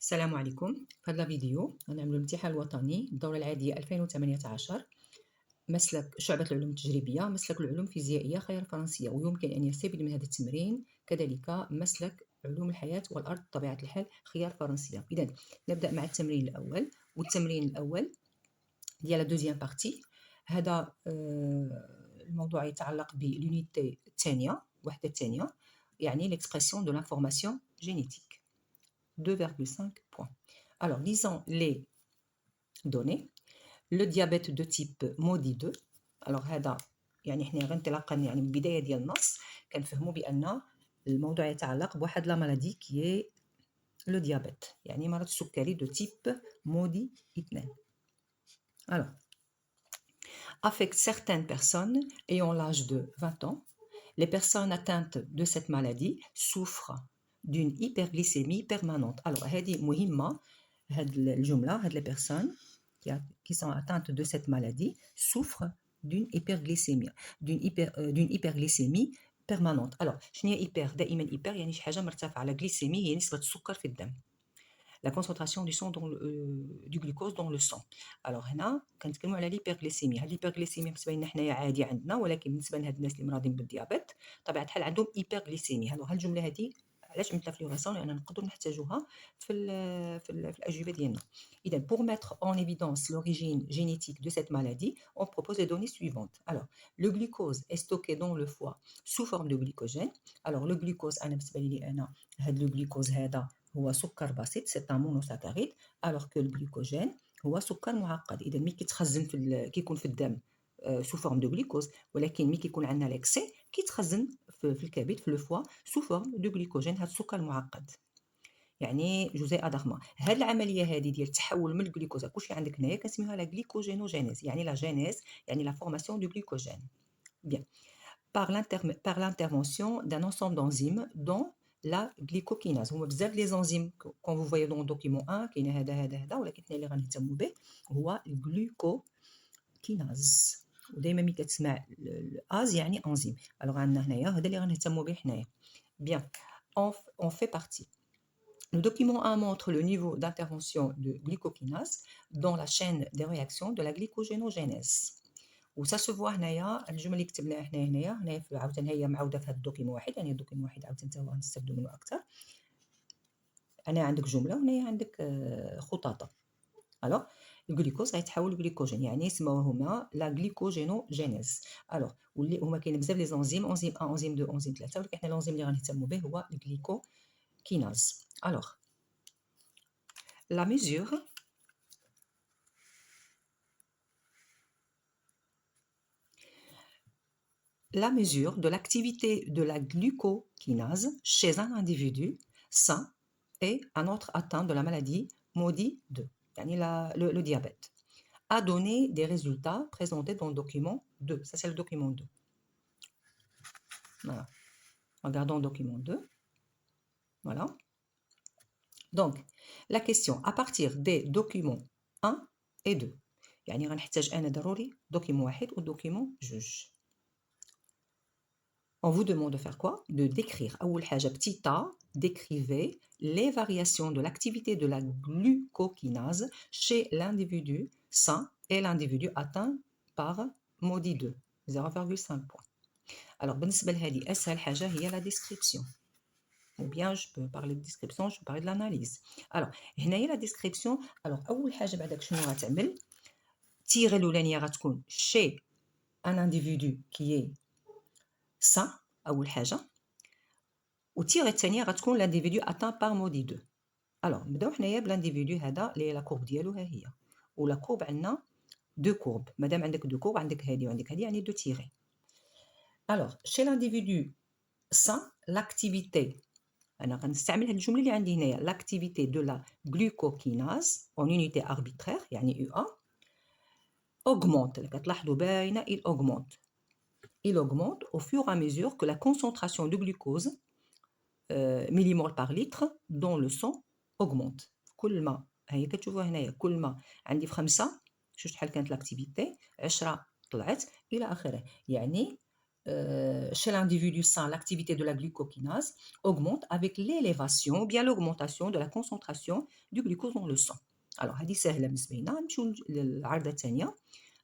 السلام عليكم. في هذا الفيديو غنعملوا الامتحان الوطني الدورة العادية 2018 مسلك شعبة العلوم التجريبية، مسلك العلوم الفيزيائية خيار الفرنسية، ويمكن أن يستفيد من هذا التمرين كذلك مسلك علوم الحياة والأرض بطبيعة الحال خيار فرنسية. إذا نبدأ مع التمرين الأول، والتمرين الأول ديال لا دوزيام بارتي. هذا الموضوع يتعلق باليونيتي الثانية، الوحدة الثانية، يعني l'expression de l'information génétique. 2,5 points. Alors, lisons les données. Le diabète de type MODY 2. Alors, هذا يعني حنا انطلاقا يعني من البداية ديال النص كنفهموا بأن الموضوع يتعلق بواحد لا مالادي كي لو ديابيت، يعني مرض السكري دو تيب MODY 2. Alors, affecte certaines personnes ayant l'âge de 20 ans. Les personnes atteintes de cette maladie souffrent d'une hyperglycémie permanente. Alors, هذه مهمة، هاد الجملة، هاد les personnes qui sont atteintes de cette maladie souffrent d'une hyperglycémie d'une hyperglycémie permanente. Alors, شنو هي hyper؟ دائما hyper يعني شي حاجة مرتفعة. la glycémie هي نسبة السكر في الدم. La concentration du, du glucose dans le sang. Alors هنا كنتكلموا على l'hyperglycémie. هاد l'hyperglycémie بالنسبه لنا حنايا عادي عندنا، ولكن بالنسبه لهاد الناس اللي مرضين بالديابيت طبيعه الحال عندهم hyperglycémie. هاد الجمله هذه علاش عملتها في لوغاسون؟ لان نقدروا نحتاجوها في الاجوبه ديالنا. اذا pour mettre en évidence l'origine génétique de cette maladie, on propose les données suivantes. Alors, le glucose est stocké dans le foie sous forme de glycogène. Alors le glucose انا بالنسبه لي انا هاد le glucose هذا هو سكر بسيط، سي ان مونوساكاريد، الوغ كو الجلوكوجين هو سكر معقد. اذا ملي كيتخزن كيكون في الدم سو فورم دو جلوكوز، ولكن ملي كيكون عندنا ليكسي كيتخزن في الكبد في لو فوا سو فورم دو جلوكوجين، هذا السكر المعقد يعني جزيء ضخمه. هذه العمليه هذه ديال التحول من الجلوكوز كلشي عندك هنايا كنسميوها لا جليكوجينوجينيز، يعني لا جينيز يعني لا فورماسيون دو جلوكوجين. بيان par l'intervention d'un ensemble d'enzymes dont la glycokinase. هما بزاف لي زونزيم كون vous voyez dans le document 1 كاين هذا ولكن حنا اللي غنهتموا به هو الجلوكوكيناز. ودائما ملي كتسمع الاز يعني انزيم. الوغ عندنا هنايا هذا اللي غنهتموا به حنايا. Bien, on fait partie. Le document 1 montre le niveau d'intervention de glycokinase dans la chaîne des réactions de la glycogénogénèse. وسا سو فوا هنايا الجمل اللي كتبناها هنايا عاوتاني هي معوده في هذا الدوكيمون واحد، يعني الدوكيمون واحد عاوتاني حتى هو غنستافدوا منه اكثر. هنا عندك جمله وهنايا عندك خطاطه. الوغ الجلوكوز غيتحول لجليكوجين، يعني سموهما لا غليكوجينوجينيز. الوغ واللي هما كاين بزاف لي زونزيم، انزيم 1 انزيم 2 انزيم 3، ولكن حنا الانزيم اللي غنهتموا به هو الجليكوكيناز. الوغ لا ميزور la mesure de l'activité de la glucokinase chez un individu sain et un autre atteint de la maladie MODY 2, yani le diabète, a donné des résultats présentés dans le document 2. Ça, c'est le document 2. Voilà. Regardons le document 2. Voilà. Donc, la question, à partir des documents 1 et 2. يعني غنحتاج أنا ضروري document 1 و document 2. On vous demande de faire quoi? De décrire. أول حاجة petit a, décrivez les variations de l'activité de la glucokinase chez l'individu sain et l'individu atteint par MODY 2, 0,5 points. Alors بالنسبة لهذه أسهل حاجة هي la description. Ou bien je peux parler de description, je peux parler de l'analyse. Alors هنايا la description. Alors أول حاجة بعدك شنو غتعمل؟ تيغي الأولانية غتكون chez un individu qui est sain أول حاجة، والتيغ الثانية غتكون لانديفيدو اتان بار مودي 2. الوغ نبداو حنايا بلانديفيدو هذا اللي هي لا كورب ديالو ها هي، ولا كورب عندنا دو كورب. مادام عندك دو كورب عندك هذه وعندك هذه يعني دو تيغي. الوغ شي لانديفيدو سان لاكتيفيتي، انا غنستعمل هذه الجمله اللي عندي هنايا لاكتيفيتي دو لا غلوكوكيناز اون يونيتي اربيترير يعني يو ا augmente. كتلاحظوا باينه il augmente. Il augmente au fur et à mesure que la concentration de glucose millimol par litre dans le sang augmente. كل ما هي كتشوفوا هنايا كل ما عندي في 5 شوف شحال كانت لاكتيفيتي، 10 طلعت الى اخره، يعني chez l'individu sain, l'activité de la glucokinase augmente avec l'élévation ou bien l'augmentation de la concentration du glucose dans le sang. Alors هذه سهله بالنسبه لنا. نمشيو للعرضه الثانيه.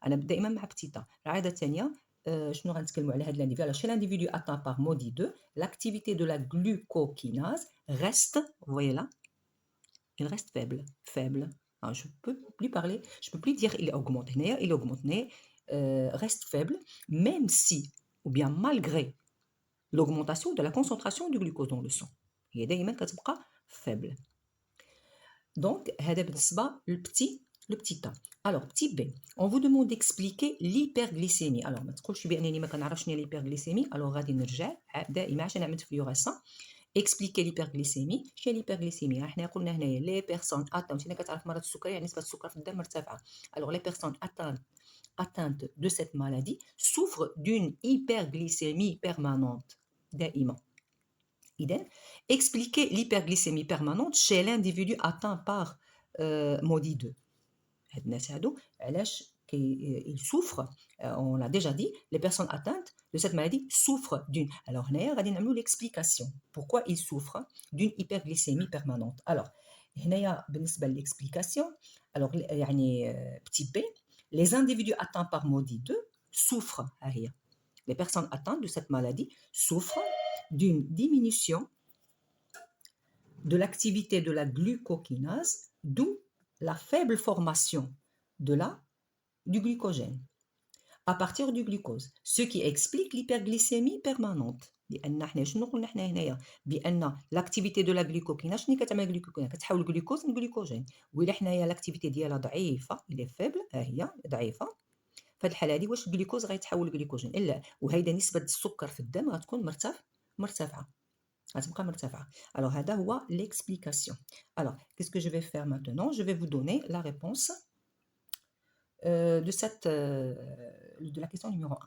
انا دائما مع بتيتا. العرضه الثانيه شنو غنتكلموا على هذا l'individu. Alors chez l'individu atteint par MODY 2, l'activité de la glucokinase reste, vous voyez là, il reste faible. Alors, je peux plus parler, je peux plus dire il augmente, reste faible, même si ou bien malgré l'augmentation de la concentration du glucose dans le sang. هي دائما كتبقى faible. Donc هذا بالنسبة le petit a. Alors petit b, on vous demande d'expliquer l'hyperglycémie. Alors ما تقولش بانني ما كنعرفش شنو هي l'hyperglycémie. Alors غادي نرجع دائما عشان نعمل فلوريسون. Expliquer l'hyperglycémie. شنو هي l'hyperglycémie؟ حنا قلنا هنايا les personnes atteintes. انت كتعرف مرض السكري يعني نسبة السكر في الدم مرتفعة. Alors les personnes atteintes de cette maladie souffrent d'une hyperglycémie permanente. دائما. إذن expliquer l'hyperglycémie permanente chez l'individu atteint par MODY 2. هاد الناس هادو علاش ils souffrent, on l'a déjà dit, les personnes atteintes de cette maladie souffrent d'une. Alors هنايا غادي نعملوا l'explication. Pourquoi ils souffrent d'une hyperglycémie permanente. Alors هنايا بالنسبة l'explication, alors يعني petit p, les individus atteints par MODY 2 souffrent, les personnes atteintes de cette maladie souffrent d'une diminution de l'activité de la glucokinase, d'où la faible formation du glycogène à partir du glucose, ce qui explique l'hyperglycémie permanente. لأن حنا شنو قلنا حنا هنايا بأن l'activité de la glucokinase شنو كتعمل الجلوكوكيناز كتحول الجلوكوز لجلوكوجين، وإلا حنايا l'activité ديالها ضعيفة إلي فيبل هي ضعيفة، في هذه الحالة هذه واش الجلوكوز غيتحول لجلوكوجين؟ لا، وهيدا نسبة السكر في الدم غتكون مرتفعة. غتبقى مرتفعة. Alors هذا هو l'explication. Alors qu'est-ce que je vais faire maintenant? Je vais vous donner la réponse de la question numéro 1.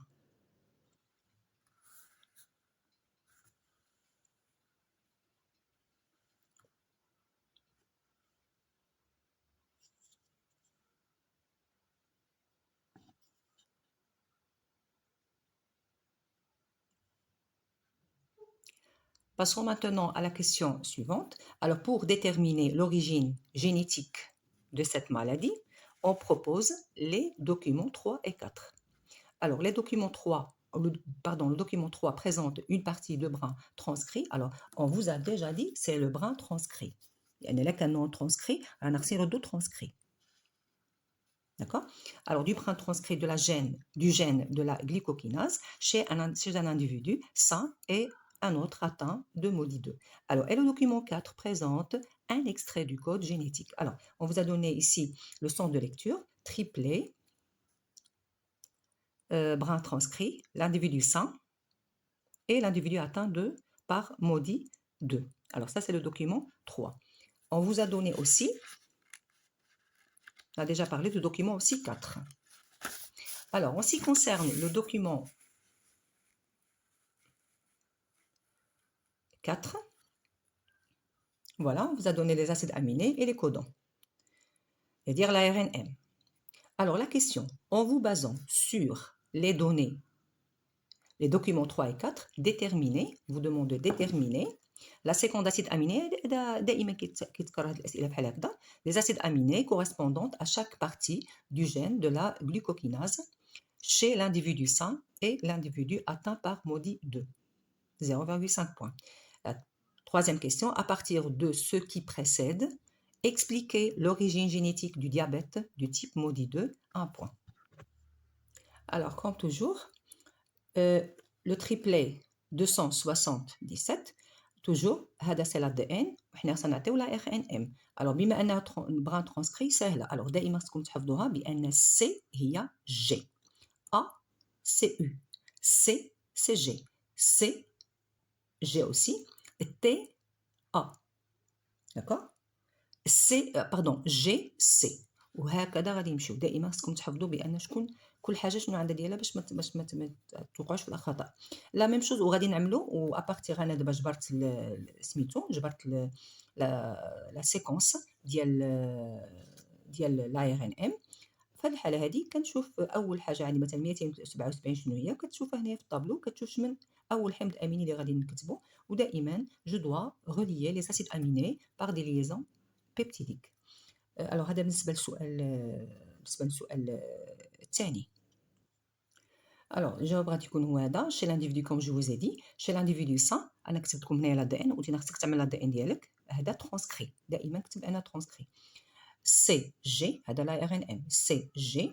Passons maintenant à la question suivante. Alors, pour déterminer l'origine génétique de cette maladie, on propose les documents 3 et 4. Alors, le document 3 présente une partie de brin transcrit. Alors, on vous a déjà dit, c'est le brin transcrit. Il y a un non transcrit, un deux transcrit. D'accord? Alors, du brin transcrit du gène de la glycokinase chez un individu sain et un autre atteint de MODY 2. Alors, et le document 4 présente un extrait du code génétique. Alors, on vous a donné ici le centre de lecture, triplet, brin transcrit, l'individu sain et l'individu atteint par MODY 2. Alors, ça, c'est le document 3. On vous a donné aussi, on a déjà parlé du document aussi 4. Alors, en ce qui concerne le document 4, voilà, on vous a donné les acides aminés et les codons, c'est-à-dire l'ARNM. Alors, la question, en vous basant sur les données, les documents 3 et 4, vous demande de déterminer la séquence d'acides aminés, les acides aminés correspondant à chaque partie du gène de la glucokinase chez l'individu sain et l'individu atteint par MODY 2. 0,5 points. La troisième question, à partir de ce qui précède, expliquez l'origine génétique du diabète du type MODY 2, 1 point. Alors, comme toujours, le triplet 277, toujours, هذا c'est l'ADN, وحنا سنعطيو la RNM. Alors, بما أنها بران ترانسكري سهلة. Alors, دائما خصكم تحفظوها بأن C هي G. A, c'est U. C, c'est G. C, G aussi. T, A. D'accord? C, pardon, G, C. وهكذا غادي نمشيو. دائما خصكم تحفظوا بأن شكون كل حاجه شنو عندها ديالها باش ما توقعوش في الخطا. لا ميم شوز وغادي نعملوا وابارتيغ انا دابا جبرت سميتو جبرت لا سيكونس ديال لا ار ان ام في هذه الحالة هذه كنشوف أول حاجة عندي مثلًا 277 شنو هي، كتشوفها هنايا في الطابلو، كتشوف شمن أول حمض أميني اللي غادي نكتبو، ودائمًا je dois relier les acides aminés par des liaisons peptidiques. ألوغ هذا بالنسبة للسؤال الثاني. ألوغ الجواب غادي يكون هو هذا chez l'individu comme je vous ai dit chez l'individu sain أنا كتبت لكم هنايا l'ADN قلت لنا خصك تعمل l'ADN ديالك هذا transcrit دائما كتب أنا transcrit CG هذا l'ARNM CG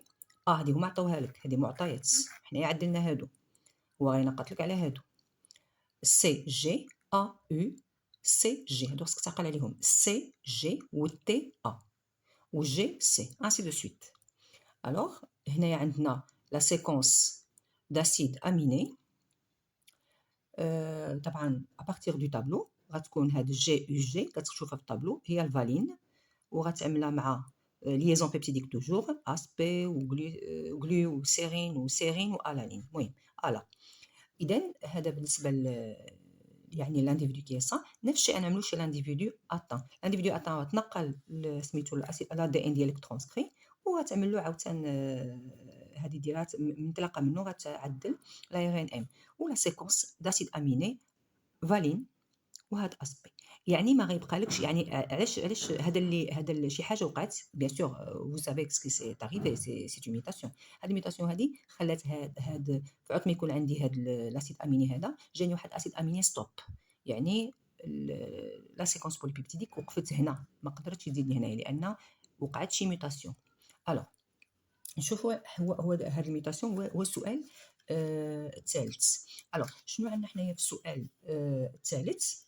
هادي هما عطاوها لك هادي معطيات حنايا عدلنا هادو هو غينقط لك على هادو CG AU CG هادو خصك تعقل عليهم CG و TA و GC ainsi de suite. Alors هنايا عندنا la séquence d'acide aminé طبعا à partir du tableau غتكون هاد GUG كتشوفها في الطابلو هي الفالين وغتعملها مع liaison peptidique toujours asp وغلو وسيرين وسيرين والانين المهم الا اذا هذا بالنسبه يعني لانديفيدو كي صح نفس الشيء نعملو شي لانديفيدو اتان لانديفيدو اتان تنقل سميتو لا دي ان ديالك ترانسكري وغتعمل له عاوتاني هذه ديالها منطلقه منه غتعدل لا ار ان ام ولا سيكونس داسيد اميني فالين وهاد اسبي يعني ما غيبقالكش يعني علاش هذا شي حاجه وقعت بيان سور vous savez ce qui s'est arrivé c'est une mutation هاد الميتاسيون هادي خلات هاد في عوض ما يكون عندي هاد الاسيد اميني هذا جاني واحد الاسيد اميني ستوب يعني لا سيكونس بوليبيبتيديك وقفت هنا ما قدرتش تزيد هنايا لان وقعت شي ميتاسيون الوغ نشوفوا هو هاد الميتاسيون هو السؤال الثالث الوغ شنو عندنا حنايا في السؤال الثالث.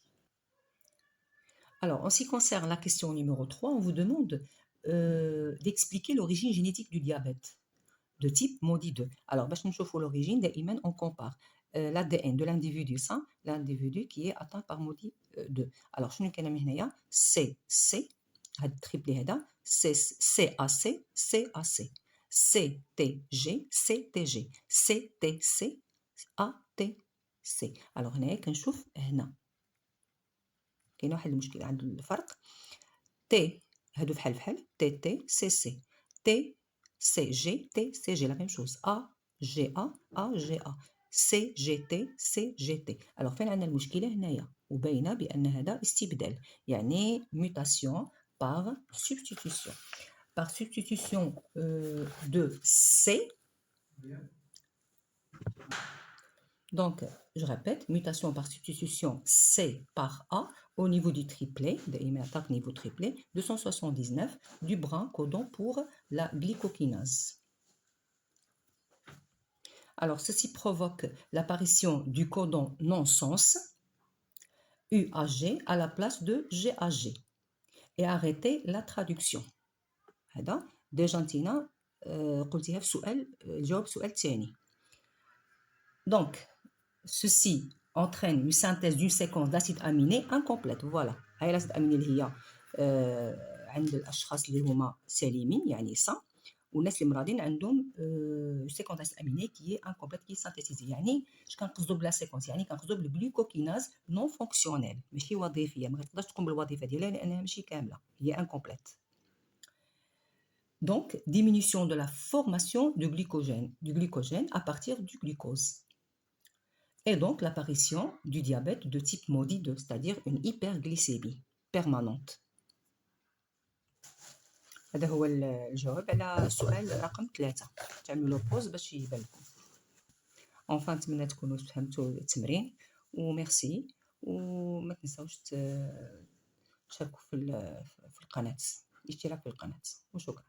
Alors, en ce qui concerne la question numéro 3, on vous demande d'expliquer l'origine génétique du diabète de type MODY 2. Alors, باش نشوفوا l'origine, دائما on compare l'ADN de l'individu sain, l'individu qui est atteint par MODY 2. Alors, شنو كاين من هنايا CC هاد التريبلي هذا CAC CAC CTG CTG CTC ATC. Alors هنايا كنشوف هنا كاين واحد المشكل عند الفرق تي هادو بحال تي تي سي سي تي سي جي تي سي جي لا ميم شوز جي جي سي جي تي سي جي تي. الوغ فين عندنا المشكله هنايا وباينه بان هذا استبدال يعني mutation par substitution de C. Donc, je répète, mutation par substitution C par A au niveau du triplet, attaque niveau triplet, 279 du brin codon pour la glycokinase. Alors, ceci provoque l'apparition du codon non-sens UAG à la place de GAG et arrêter la traduction. هذا ديجا انتينا قلتيها في سؤال الجواب السؤال الثاني. Donc, ceci entraîne une synthèse d'une séquence d'acides aminés incomplète. Voilà. هاي الأسيد أميني اللي هي عند الأشخاص اللي هما سليمين يعني صا والناس اللي مرضين عندهم سيكونس داسيد أميني كي انكومبليت كي سانتيزي يعني اش كنقصدو بلا سيكونس يعني كنقصدو بالجلوكوكيناز نون فونكسيونيل ماشي وظيفيه ما تقدرش تقوم بالوظيفه ديالها لانها ماشي كامله هي انكومبليت. Donc diminution de la formation du glycogène à partir du glucose. Et donc l'apparition du diabète de type MODY 2, c'est-à-dire une hyperglycémie permanente. هذا هو الجواب على السؤال رقم 3. تعملوا بوز باش يبان لكم. Enfin نتمنى تكونوا فهمتوا التمرين وميرسي وما تنساوش تشاركوا في القناة الاشتراك في القناة وشكرا.